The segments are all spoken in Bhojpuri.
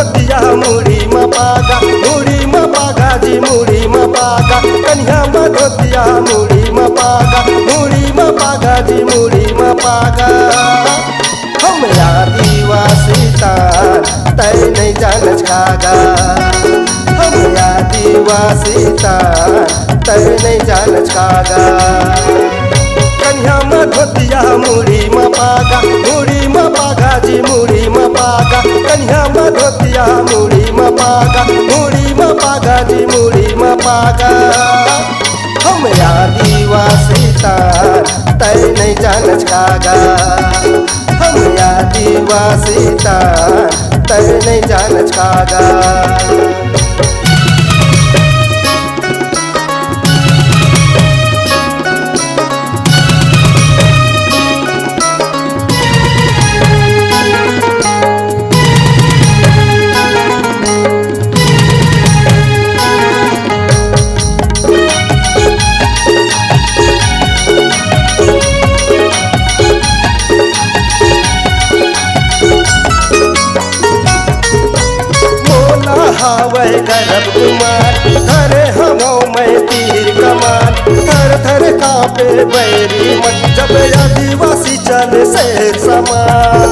धोतिया मुड़ी में पागा, मुड़ी में पागा जी मुड़ी में पागा, कन्या में धोतिया मुड़ी में पागा, मुड़ी में पागा जी मुड़ी में पागा। हम आदिवासी तान तय नहीं जानच कागा, हम आदिवासी तान तय नहीं जानच कागा। कन्या में धोतिया मुड़ी में पागा, मुड़ी में पागा जी मुड़ी में पागा, कन्या में धोतिया मुड़ी में पागा, मुड़ी में पागा जी मुड़ी में पागा। हम आदिवासी तान तय नहीं जानच कागा, हम आदिवासी तान तय नहीं जानच कागा। हावै गर्भ कुमार धरे हमो में तीर कमान, थर थर कांपे बैरी मन जब आदिवासी चले शेर समान।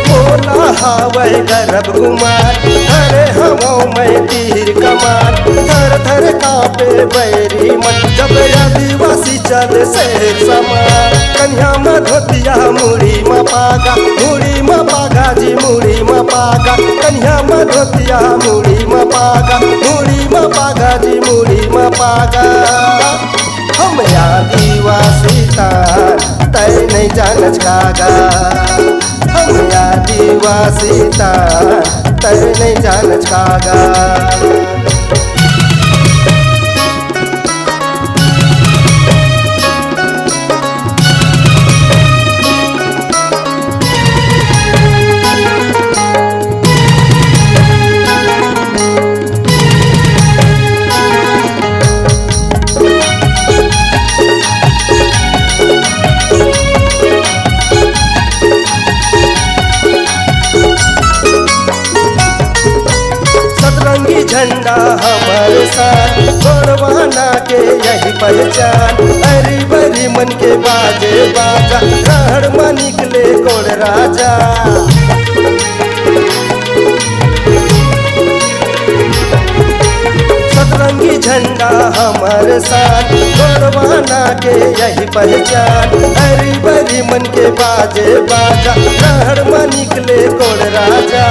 बोला हावै गर्भ कुमार धरे हमो में तीर कमान, थर थर कांपे बैरी मन जब आदिवासी चले शेर समान। कन्या में धोतिया मुड़ी में पागा, मुड़ी में पागा जी मुड़ी में पागा, कन्या में धोतिया मुड़ी में पागा, मुड़ी में पागा जी मुड़ी में पागा। हम आदिवासी तान तय नहीं जानच कागा, हम आदिवासी तान तय नहीं जानच कागा। सतरंगी झंडा हमारे साथ गोरवाना के यही पहचान, हरी भरी मन के बाजे बाजा रण में निकले गोड़ राजा। सतरंगी झंडा हमारे साथ गोरवाना के यही पहचान, हरी भरी मन के बाजे बाजा रण में निकले गोड़ राजा।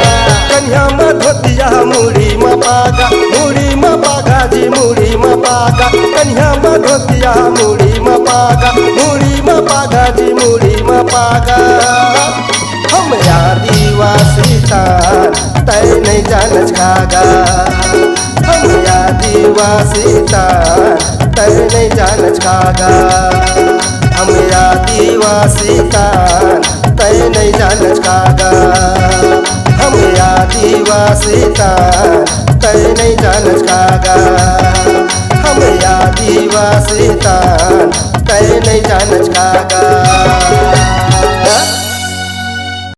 कन्या में धोतिया मुड़ी में पागा, मुड़ी में पागा जी मुड़ी में पागा, कन्या में धोतिया मुड़ी में पागा, मुड़ी में पागा जी मुड़ी में पागा। हम आदिवासी तान तय नहीं जानच कागा, हम आदिवासी तान तय नहीं जानच कागा, हम आदिवासी तान तय नहीं जानच कागा, हम आदिवासी तान तय नहीं जानच कागा, हम आदिवासी तान तय नहीं जानच कागा।